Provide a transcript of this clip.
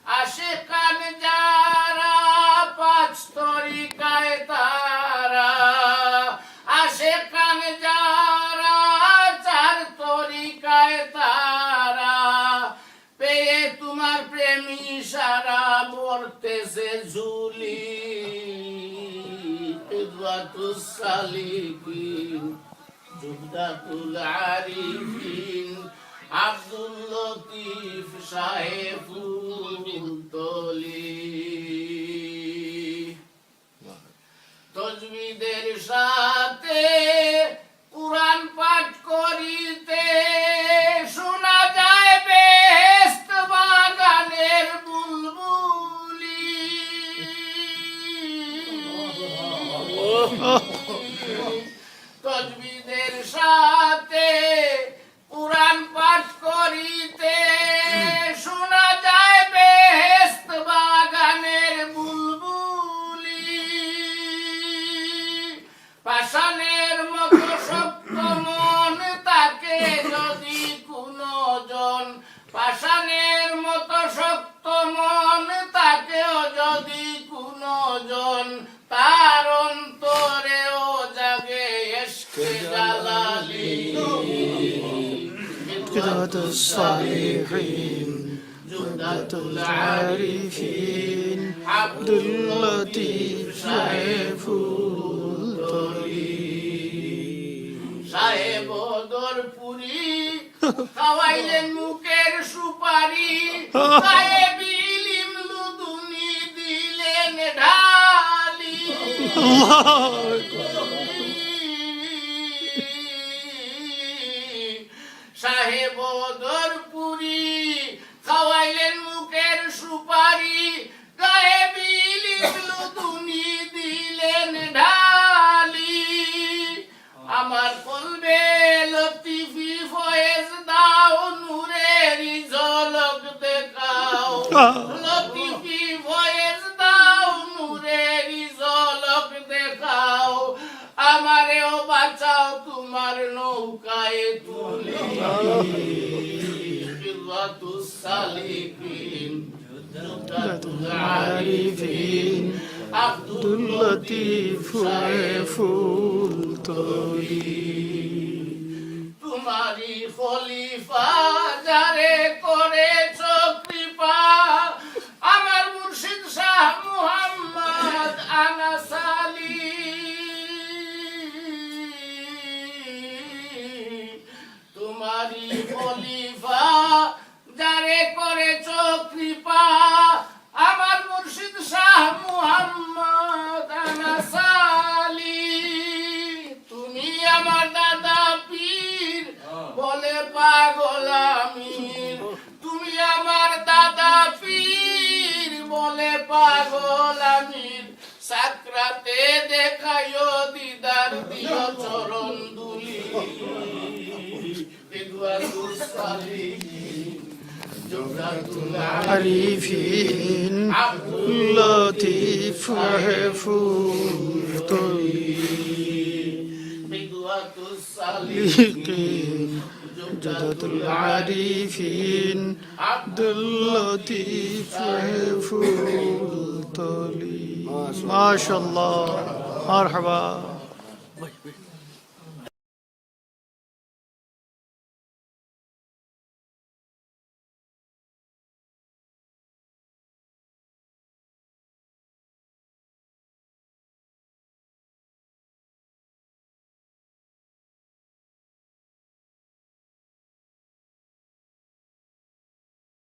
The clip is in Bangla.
আশিকান যারা পাঁচ তরিকায় তারা, আশিকান যারা চার তরিকায় তারা, পেয়ে তোমার প্রেমী সারা বর্তেছে ঝুলি। কিদওয়াতুস সালিকিন জুবদাতুল আরিফিন আব্দুল লতিফ সাহেবুলতলি। তজবিদের সাথে কুরআন পাঠ করিতে শোনা যায় বেহেশত বাগানের বুলবুলি। তজবিদের সাথে কুরআন পাঠ করিতে শোনা যায় বেহেশত বাগানের বুলবুলি। পাষাণের মতো শক্ত মন তাকে যদি কোনো জন, পাষাণের মতো শক্ত মন তাকেও যদি কোনো জন, তার অন্তরেও জাগে ইশকে জালালি। কিদওয়াতুস সালিহিন জুবদাতুল আরিফিন আব্দুল লতিফ সাহেবুলতলি। সাহেব দরপুরি খাওয়াইলেন মুখের সুপারি, সাহেব ইলিম লুদুনি দিলেন ঢালি। সাহেব দরপুরি খাওয়াইলেন মুখের সুপারি, সাহেব ইলিম লুদুনি দিলেন ঢালি। আমার কলবে লতিফি ফয়েজ দাও, নূরেরি ঝলক দেখাও। লতিফি ফয়েজ দাও, নূরেরি ঝলক দেখাও। আমারেও বাঁচাও তোমার নৌকায় তুলি। কিদওয়াতুস সালিকিন জুবদাতুল আরিফিন আব্দুল লতিফ সাহেবুলতলি। তোমারি খলিফা যারে করেছ কৃপা, আমার মুর্শিদ শাহ মুহাম্মদ আনাস আলী। তোমারি খলিফা যারে করেছ কৃপা, আমার মুর্শিদ শাহ মুহাম্মদ আনাস আলী। তুমি আমার দাদা পীর বলে পাগল আমির, তুমি আমার দাদা পীর বলে পাগল আমির। সাকরাতে দেখাইও দিদার দিও চরণ দুলি। কিদওয়াতুস সালিহিন জুবদাতুল আরিফিন আব্দুল লতিফ সাহেবুলতলি। কিদওয়াতুস সালিহিন জুবদাতুল আরিফিন আব্দুল লতিফ সাহেবুলতলি। মাশাআল্লাহ, মারহাবা।